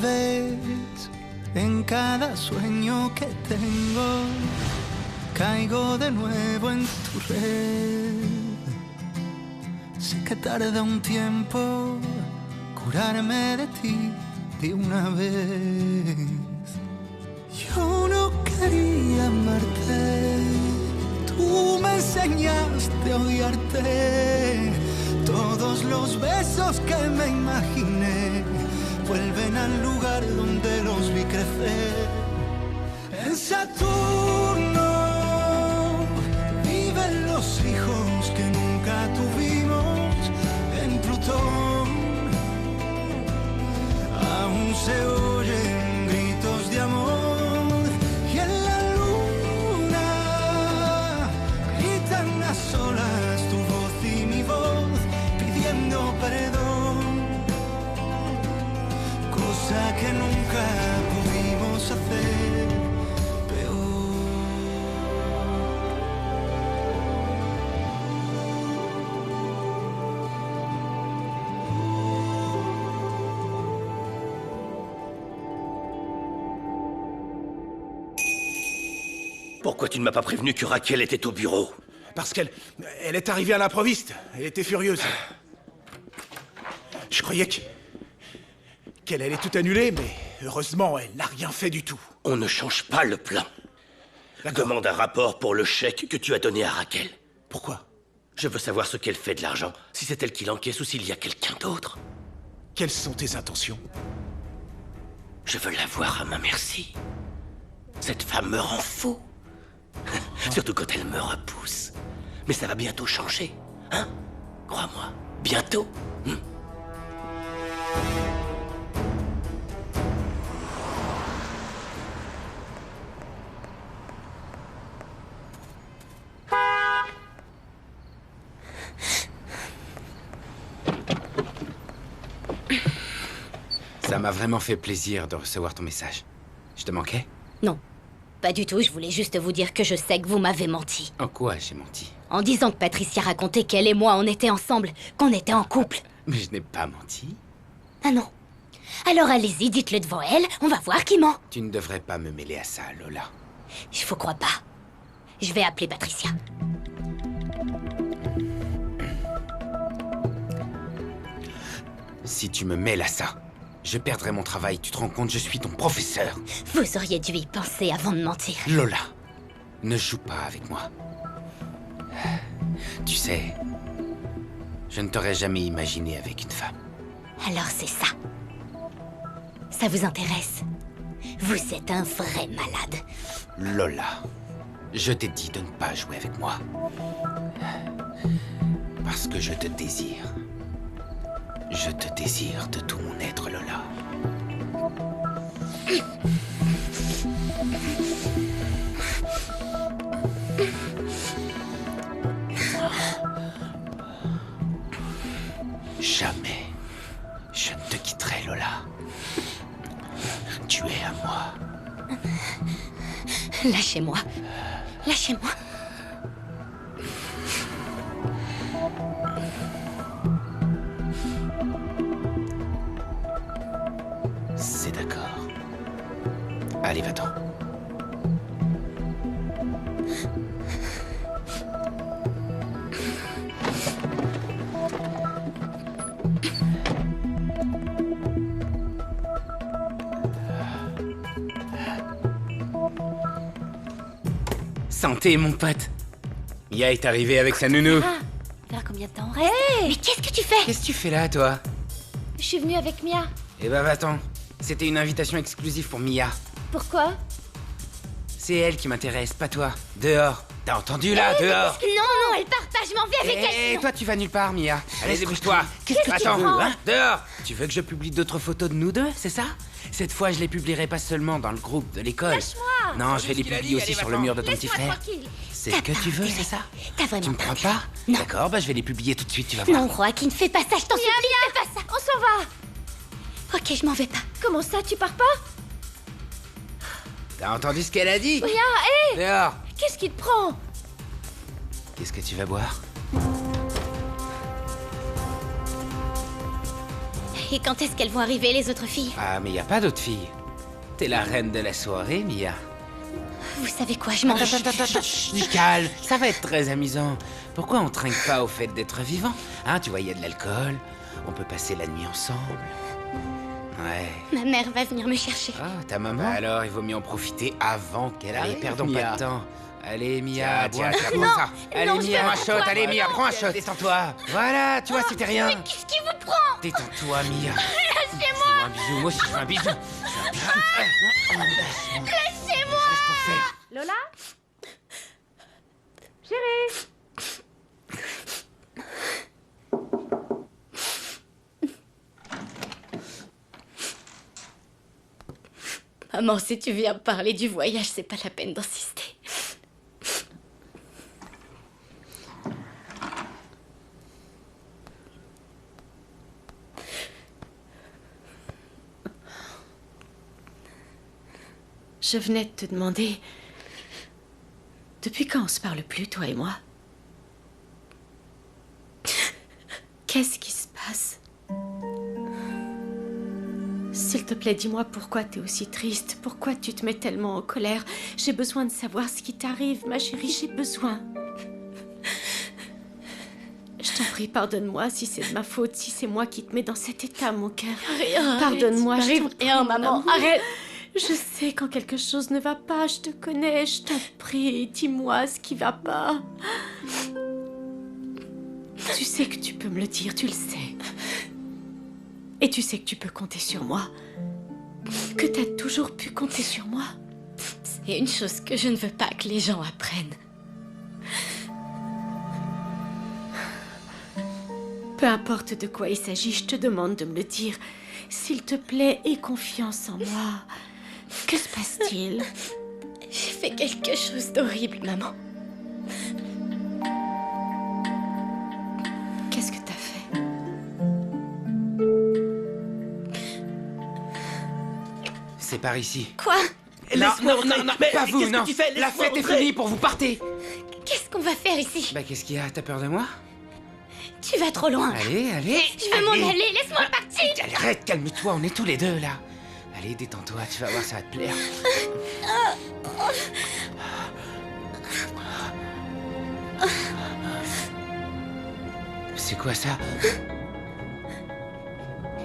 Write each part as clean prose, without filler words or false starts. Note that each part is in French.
vez en cada sueño que tengo caigo de nuevo en tu red. Sé que tarda un tiempo curarme de ti de una vez. Yo no quería amarte, tú me enseñaste a odiarte. Todos los besos que me imaginé vuelven al lugar donde los vi crecer. En Saturno viven los hijos que nunca tuvimos. En Plutón aún se oyen gritos de amor. Y en la luna gritan a solas tu voz y mi voz pidiendo perdón, cosa que nunca pudimos hacer peor. Pourquoi tu ne m'as pas prévenu que Raquel était au bureau? Parce qu'elle est arrivée à l'improviste. Elle était furieuse. Je croyais qu'elle allait tout annuler, mais heureusement, elle n'a rien fait du tout. On ne change pas le plan. Demande un rapport pour le chèque que tu as donné à Raquel. Pourquoi? Je veux savoir ce qu'elle fait de l'argent, si c'est elle qui l'encaisse ou s'il y a quelqu'un d'autre. Quelles sont tes intentions? Je veux la voir à ma merci. Cette femme me rend fou. Surtout quand elle me repousse. Mais ça va bientôt changer, hein? Crois-moi, bientôt. Ça m'a vraiment fait plaisir de recevoir ton message. Je te manquais? Non, pas du tout. Je voulais juste vous dire que je sais que vous m'avez menti. En quoi j'ai menti? En disant que Patricia racontait qu'elle et moi, on était ensemble, qu'on était en couple. Mais je n'ai pas menti. Ah non. Alors allez-y, dites-le devant elle, on va voir qui ment. Tu ne devrais pas me mêler à ça, Lola. Je vous crois pas. Je vais appeler Patricia. Si tu me mêles à ça, je perdrai mon travail. Tu te rends compte, je suis ton professeur. Vous auriez dû y penser avant de mentir. Lola, ne joue pas avec moi. Tu sais, je ne t'aurais jamais imaginé avec une femme. Alors c'est ça. Ça vous intéresse? Vous êtes un vrai malade. Lola, je t'ai dit de ne pas jouer avec moi. Parce que je te désire. Je te désire de tout mon être, Lola. Jamais je ne te quitterai, Lola. Tu es à moi. Lâchez-moi. Lâchez-moi. C'est d'accord. Allez, va-t'en. Santé, mon pote. Mia est arrivée avec sa nounou. Ah, vers combien de temps on reste? Mais qu'est-ce que tu fais? Qu'est-ce que tu fais là, toi? Je suis venue avec Mia. Eh ben, va-t'en. C'était une invitation exclusive pour Mia. Pourquoi? C'est elle qui m'intéresse, pas toi. Dehors. T'as entendu, là? Dehors. Non, elle part pas, je m'en vais avec elle. Et sinon. toi, tu vas nulle part, Mia. Allez, débrouille-toi. Qu'est-ce que tu Attends, prends hein? Dehors. Tu veux que je publie d'autres photos de nous deux, c'est ça? Cette fois, je les publierai pas seulement dans le groupe de l'école. Lâche-moi. Non, je vais les publier aussi sur le mur de ton petit frère. Tranquille. C'est ce que tu veux, c'est ça? T'as vraiment Tu me crois pas? Non. D'accord, bah je vais les publier tout de suite, tu vas voir. Non, Joaquin, fais pas ça, je t'en supplie, fais pas ça. On s'en va. Ok, je m'en vais pas. Comment ça, tu pars pas? T'as entendu ce qu'elle a dit? Mia, hé! Dehors. Qu'est-ce qui te prend? Qu'est-ce que tu vas boire? Et quand est-ce qu'elles vont arriver, les autres filles? Ah, mais y a pas d'autres filles. T'es la reine de la soirée, Mia. Vous savez quoi, je m'en vais. Du calme, ça va être très amusant. Pourquoi on trinque pas au fait d'être vivant? Hein, tu vois, y a de l'alcool, on peut passer la nuit ensemble. Ouais. Ma mère va venir me chercher. Ah, ta maman? Bah alors, il vaut mieux en profiter avant qu'elle arrive. Allez, perdons pas de temps. Allez, Mia, tiens, prends ça. Allez, non, je Mia, veux un pas shot, toi, allez, Mia, non. prends un shot. Détends-toi. Voilà, tu vois, c'était rien. Mais qu'est-ce qui vous prend? Détends-toi, Mia. Lâchez-moi! Fais-moi un bisou, moi aussi je fais un bisou. Lâchez-moi! Laisse-moi faire. Lola? Chérie? Maman, si tu viens parler du voyage, c'est pas la peine d'insister. Je venais de te demander... Depuis quand on se parle plus, toi et moi? Qu'est-ce qui se passe? S'il te plaît, dis-moi pourquoi t'es aussi triste. Pourquoi tu te mets tellement en colère? J'ai besoin de savoir ce qui t'arrive, ma chérie, j'ai besoin. Je t'en prie, pardonne-moi si c'est de ma faute, si c'est moi qui te mets dans cet état, mon cœur. Rien. Pardonne-moi, arrête, je il t'en m'arrive prie, rien, mon maman. amour. Arrête. Je sais quand quelque chose ne va pas, je te connais, je t'en prie, dis-moi ce qui va pas. Tu sais que tu peux me le dire, tu le sais. Et tu sais que tu peux compter sur moi. Que t'as toujours pu compter sur moi. C'est une chose que je ne veux pas que les gens apprennent. Peu importe de quoi il s'agit, je te demande de me le dire. S'il te plaît, aie confiance en moi. Que se passe-t-il? J'ai fait quelque chose d'horrible, maman. Qu'est-ce que t'as fait? C'est par ici. Quoi? Non, Laisse-moi non, entrer. non, non, Mais pas vous, qu'est-ce que non. tu fais? La Laisse-moi fête est entrer. finie pour vous partez. Qu'est-ce qu'on va faire ici? Bah, qu'est-ce qu'il y a? T'as peur de moi? Tu vas trop loin. Allez, allez. Je veux m'en aller, laisse-moi partir. Allez, arrête, calme-toi, on est tous les deux, là. Allez, détends-toi, tu vas voir, ça va te plaire. C'est quoi ça?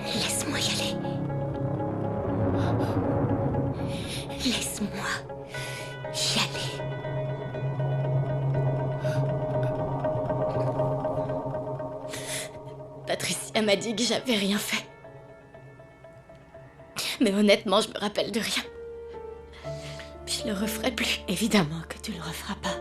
Laisse-moi y aller. Laisse-moi y aller. Patricia m'a dit que j'avais rien fait. Mais honnêtement, je me rappelle de rien. Je le referai plus. Évidemment que tu le referas pas.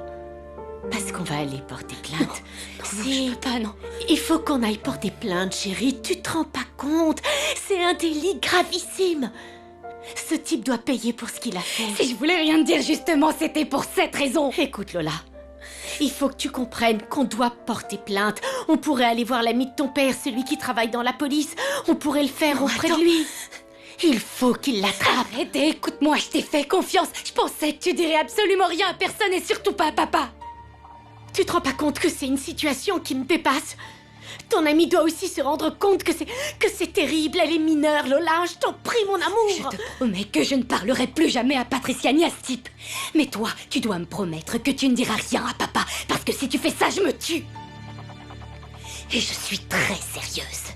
Parce qu'on va aller porter plainte. Si, pas non. Il faut qu'on aille porter plainte, chérie. Tu te rends pas compte? C'est un délit gravissime. Ce type doit payer pour ce qu'il a fait. Si je voulais rien te dire, justement, c'était pour cette raison. Écoute, Lola. Il faut que tu comprennes qu'on doit porter plainte. On pourrait aller voir l'ami de ton père, celui qui travaille dans la police. On pourrait le faire Non, auprès attends. de lui. Il faut qu'il l'attrape. Arrête et écoute-moi, je t'ai fait confiance. Je pensais que tu dirais absolument rien à personne et surtout pas à papa. Tu te rends pas compte que c'est une situation qui me dépasse? Ton ami doit aussi se rendre compte que c'est terrible. Elle est mineure, Lola. Je t'en prie, mon Je amour. te promets que je ne parlerai plus jamais à Patricia ni à ce type. Mais toi, tu dois me promettre que tu ne diras rien à papa, parce que si tu fais ça, je me tue. Et je suis très sérieuse.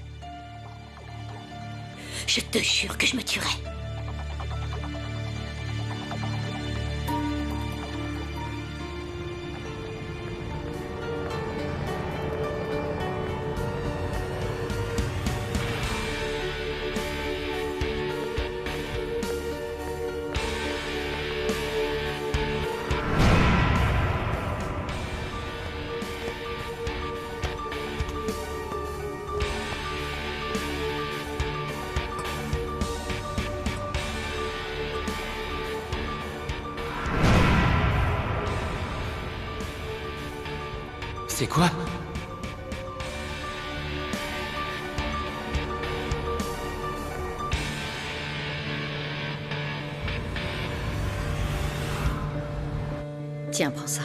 Je te jure que je me tuerai. C'est quoi? Tiens, prends ça.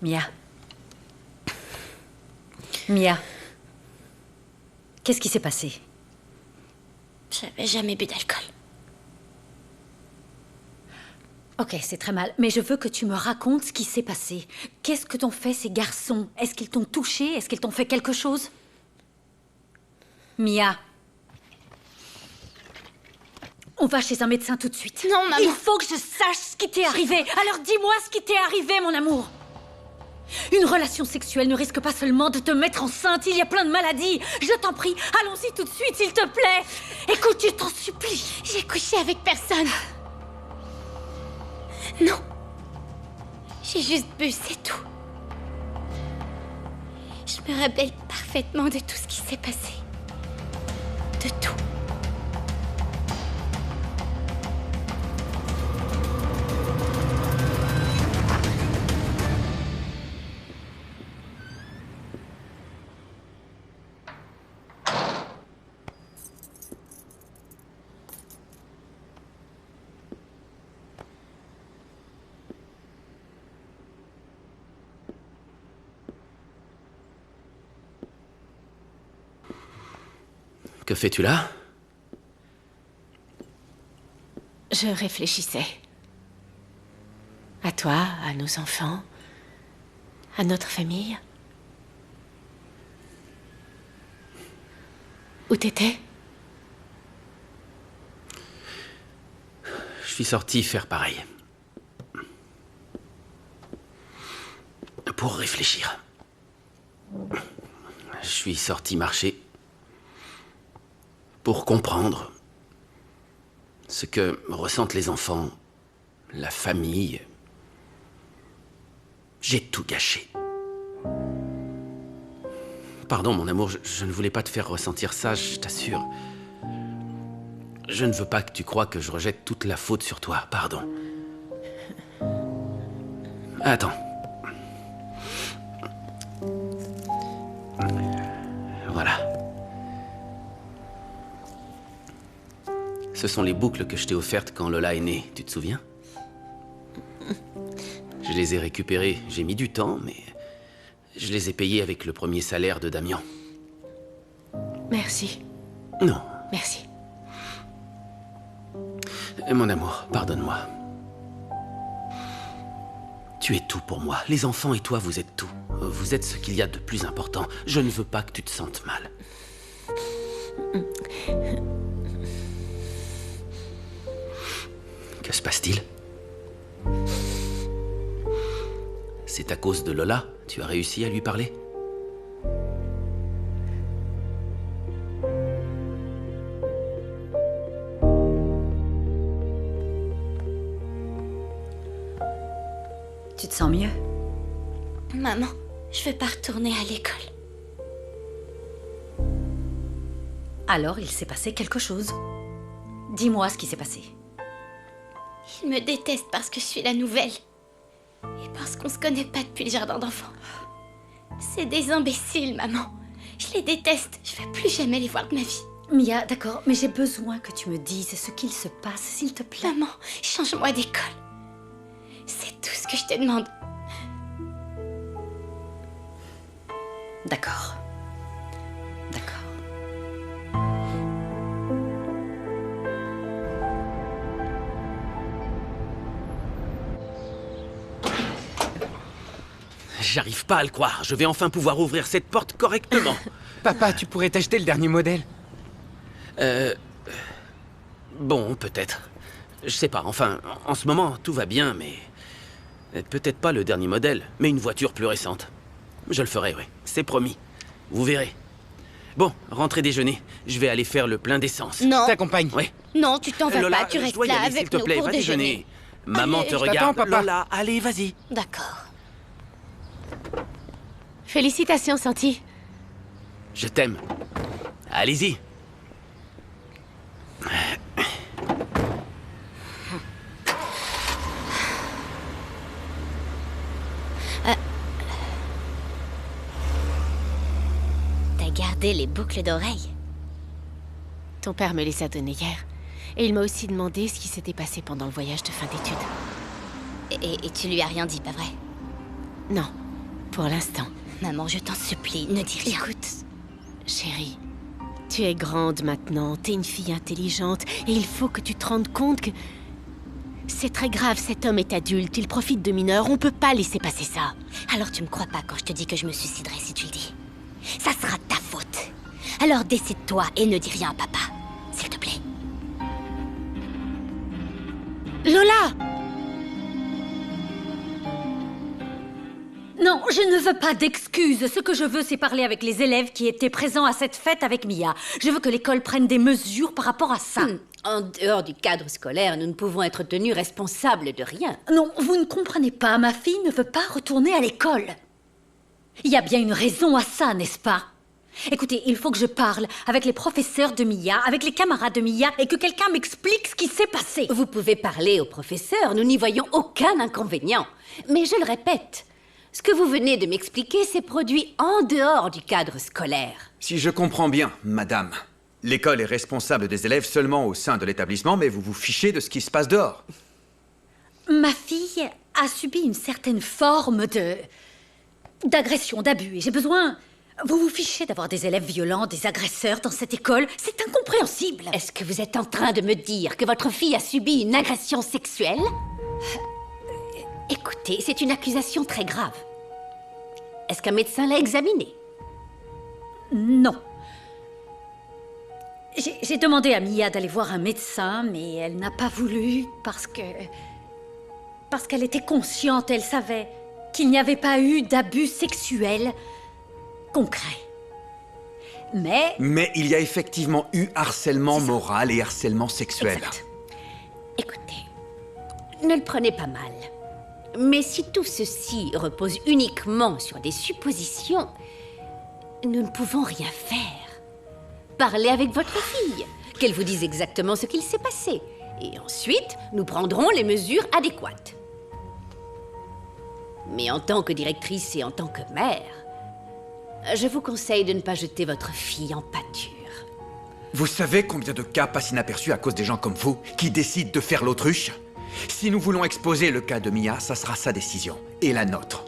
Mia. Mia, qu'est-ce qui s'est passé? J'avais jamais bu d'alcool. Ok, c'est très mal, mais je veux que tu me racontes ce qui s'est passé. Qu'est-ce que t'ont fait ces garçons? Est-ce qu'ils t'ont touché? Est-ce qu'ils t'ont fait quelque chose? Mia. On va chez un médecin tout de suite. Non, maman. Il faut que je sache ce qui t'est arrivé. Alors dis-moi ce qui t'est arrivé, mon amour. Une relation sexuelle ne risque pas seulement de te mettre enceinte. Il y a plein de maladies. Je t'en prie, allons-y tout de suite, s'il te plaît. Écoute, je t'en supplie. J'ai couché avec personne. Non. J'ai juste bu, c'est tout. Je me rappelle parfaitement de tout ce qui s'est passé. De tout. Que fais-tu là? Je réfléchissais. À toi, à nos enfants, à notre famille. Où t'étais? Je suis sorti faire pareil. Pour réfléchir. Je suis sorti marcher. Pour comprendre ce que ressentent les enfants, la famille. J'ai tout gâché. Pardon, mon amour, je ne voulais pas te faire ressentir ça, je t'assure. Je ne veux pas que tu croies que je rejette toute la faute sur toi, pardon. Attends. Voilà. Ce sont les boucles que je t'ai offertes quand Lola est née, tu te souviens? Je les ai récupérées, j'ai mis du temps, mais je les ai payées avec le premier salaire de Damian. Merci. Non. Merci. Mon amour, pardonne-moi. Tu es tout pour moi. Les enfants et toi, vous êtes tout. Vous êtes ce qu'il y a de plus important. Je ne veux pas que tu te sentes mal. Que se passe-t-il? C'est à cause de Lola? Tu as réussi à lui parler? Tu te sens mieux? Maman, je veux pas retourner à l'école. Alors, il s'est passé quelque chose. Dis-moi ce qui s'est passé. Ils me détestent parce que je suis la nouvelle. Et parce qu'on se connaît pas depuis le jardin d'enfants. C'est des imbéciles, maman. Je les déteste. Je veux plus jamais les voir de ma vie. Mia, d'accord, mais j'ai besoin que tu me dises ce qu'il se passe, s'il te plaît. Maman, change-moi d'école. C'est tout ce que je te demande. D'accord. D'accord. J'arrive pas à le croire. Je vais enfin pouvoir ouvrir cette porte correctement. Papa, tu pourrais t'acheter le dernier modèle. Bon, peut-être. Je sais pas. Enfin, en ce moment, tout va bien, mais... peut-être pas le dernier modèle, mais une voiture plus récente. Je le ferai, oui. C'est promis. Vous verrez. Bon, rentrez déjeuner. Je vais aller faire le plein d'essence. Non. T'accompagne. Oui. Non, tu t'en vas Lola, pas. Tu je restes dois y là aller, s'il avec te nous plaît. pour Va déjeuner. déjeuner. Maman Allez, te je regarde. t'attends, papa. Lola, allez, vas-y. D'accord. Félicitations, Santi. Je t'aime. Allez-y. T'as gardé les boucles d'oreilles. Ton père me les a données hier. Et il m'a aussi demandé ce qui s'était passé pendant le voyage de fin d'études. Et tu lui as rien dit, pas vrai? Non, pour l'instant. Maman, je t'en supplie, ne dis rien. Écoute, chérie, tu es grande maintenant, t'es une fille intelligente, et il faut que tu te rendes compte que... C'est très grave, cet homme est adulte, il profite de mineurs, on peut pas laisser passer ça. Alors tu me crois pas quand je te dis que je me suiciderai si tu le dis. Ça sera ta faute. Alors décide-toi et ne dis rien à papa, s'il te plaît. Lola! Non, je ne veux pas d'excuses. Ce que je veux, c'est parler avec les élèves qui étaient présents à cette fête avec Mia. Je veux que l'école prenne des mesures par rapport à ça. En dehors du cadre scolaire, nous ne pouvons être tenus responsables de rien. Non, vous ne comprenez pas. Ma fille ne veut pas retourner à l'école. Il y a bien une raison à ça, n'est-ce pas? Écoutez, il faut que je parle avec les professeurs de Mia, avec les camarades de Mia, et que quelqu'un m'explique ce qui s'est passé. Vous pouvez parler au professeur, nous n'y voyons aucun inconvénient. Mais je le répète, ce que vous venez de m'expliquer s'est produit en dehors du cadre scolaire. Si je comprends bien, madame, l'école est responsable des élèves seulement au sein de l'établissement, mais vous vous fichez de ce qui se passe dehors. Ma fille a subi une certaine forme d'agression, d'abus, et j'ai besoin... Vous vous fichez d'avoir des élèves violents, des agresseurs dans cette école. C'est incompréhensible. Est-ce que vous êtes en train de me dire que votre fille a subi une agression sexuelle? Écoutez, c'est une accusation très grave. Est-ce qu'un médecin l'a examinée? Non. J'ai demandé à Mia d'aller voir un médecin, mais elle n'a pas voulu parce qu'elle était consciente, elle savait qu'il n'y avait pas eu d'abus sexuels concret. Mais il y a effectivement eu harcèlement moral et harcèlement sexuel. Exact. Écoutez, ne le prenez pas mal. Mais si tout ceci repose uniquement sur des suppositions, nous ne pouvons rien faire. Parlez avec votre fille, qu'elle vous dise exactement ce qu'il s'est passé. Et ensuite, nous prendrons les mesures adéquates. Mais en tant que directrice et en tant que mère, je vous conseille de ne pas jeter votre fille en pâture. Vous savez combien de cas passent inaperçus à cause des gens comme vous, qui décident de faire l'autruche? Si nous voulons exposer le cas de Mia, ça sera sa décision, et la nôtre.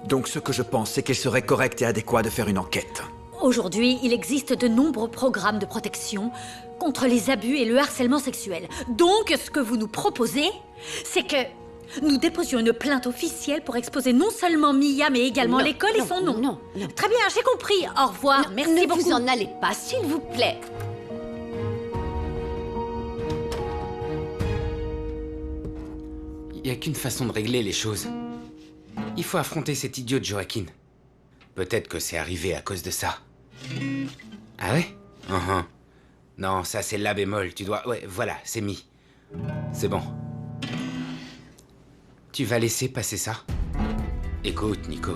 Donc ce que je pense, c'est qu'il serait correct et adéquat de faire une enquête. Aujourd'hui, il existe de nombreux programmes de protection contre les abus et le harcèlement sexuel. Donc, ce que vous nous proposez, c'est que nous déposions une plainte officielle pour exposer non seulement Mia, mais également l'école et son nom. Non. Très bien, j'ai compris. Au revoir. Merci beaucoup. Ne vous en allez pas, s'il vous plaît. Il n'y a qu'une façon de régler les choses. Il faut affronter cet idiot de Joaquin. Peut-être que c'est arrivé à cause de ça. Ah ouais? Non, ça c'est la bémol, tu dois... Ouais, voilà, c'est mi. C'est bon. Tu vas laisser passer ça? Écoute, Nico.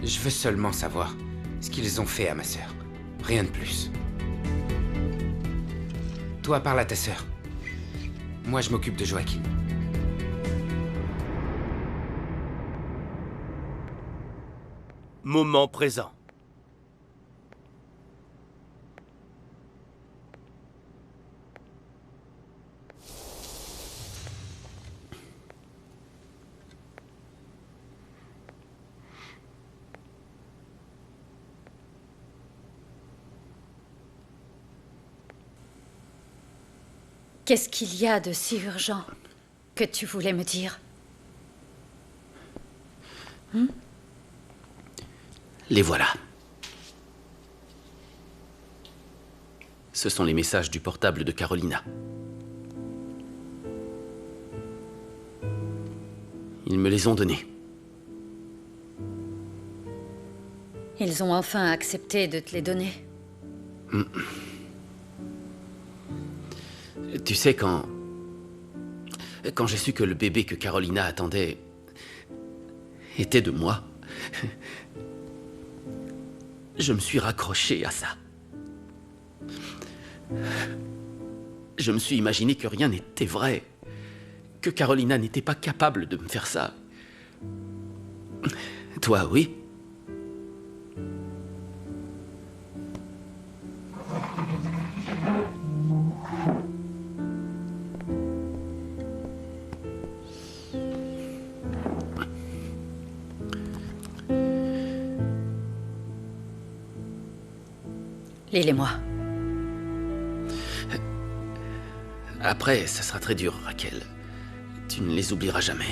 Je veux seulement savoir ce qu'ils ont fait à ma sœur. Rien de plus. Toi, parle à ta sœur. Moi, je m'occupe de Joaquin. Moment présent. Qu'est-ce qu'il y a de si urgent que tu voulais me dire? Les voilà. Ce sont les messages du portable de Carolina. Ils me les ont donnés. Ils ont enfin accepté de te les donner. Tu sais, quand j'ai su que le bébé que Carolina attendait était de moi, je me suis raccroché à ça. Je me suis imaginé que rien n'était vrai, que Carolina n'était pas capable de me faire ça. Toi, oui? Lyle et moi. Après, ça sera très dur, Raquel. Tu ne les oublieras jamais.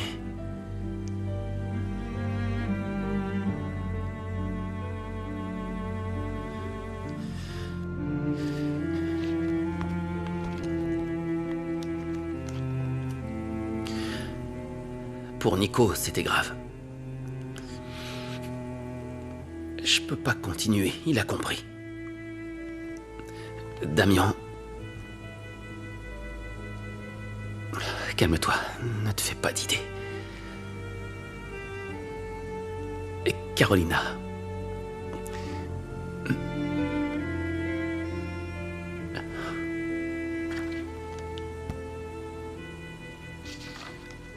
Pour Nico, c'était grave. Je peux pas continuer, il a compris. Damien... Calme-toi, ne te fais pas d'idées. Et Carolina...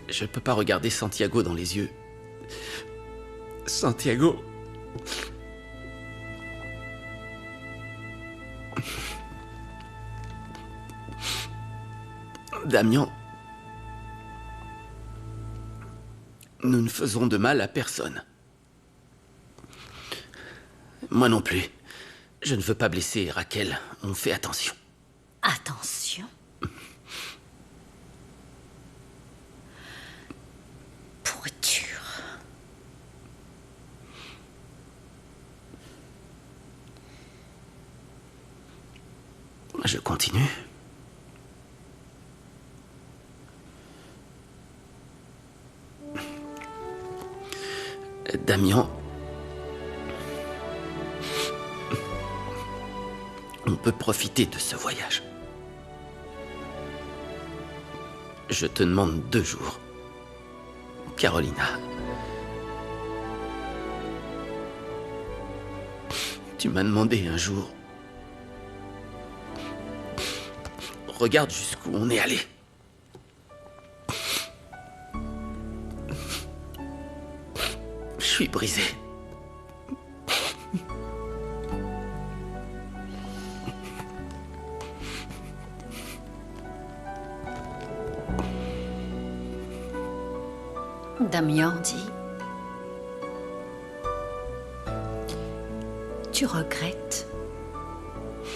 Je peux pas regarder Santiago dans les yeux. Santiago... Damien... Nous ne faisons de mal à personne. Moi non plus. Je ne veux pas blesser Raquel. On fait attention. Attention. Pourriture. Je continue. Damien, on peut profiter de ce voyage. Je te demande 2 jours. Carolina, tu m'as demandé un jour. Regarde jusqu'où on est allé. Je suis brisé. Damien dit... Tu regrettes,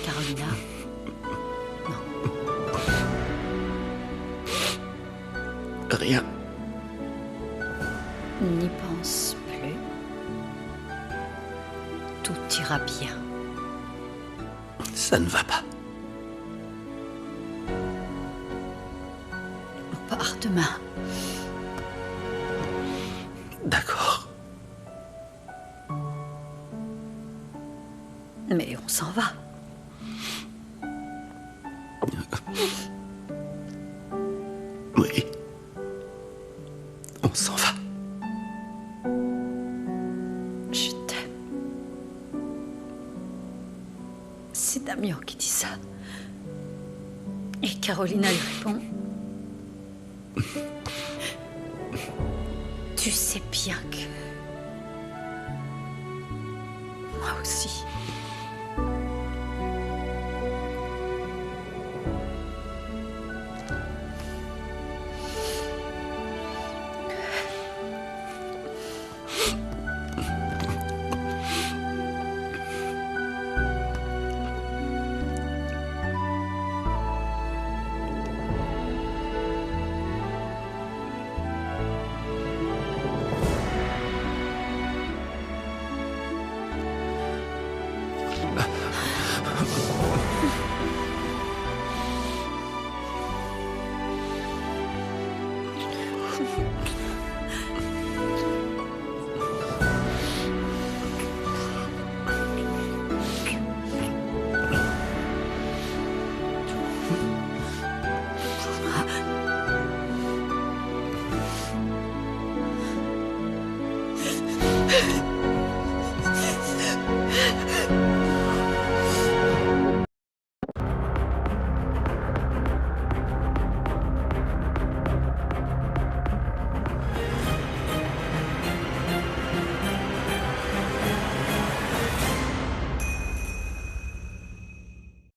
Carolina? Non. Rien. N'y pense plus. Tout ira bien. Ça ne va pas. On part demain. D'accord. Mais on s'en va. Oui. On s'en va. Je t'aime. C'est Damien qui dit ça. Et Carolina lui répond... Tu sais bien que... Moi aussi.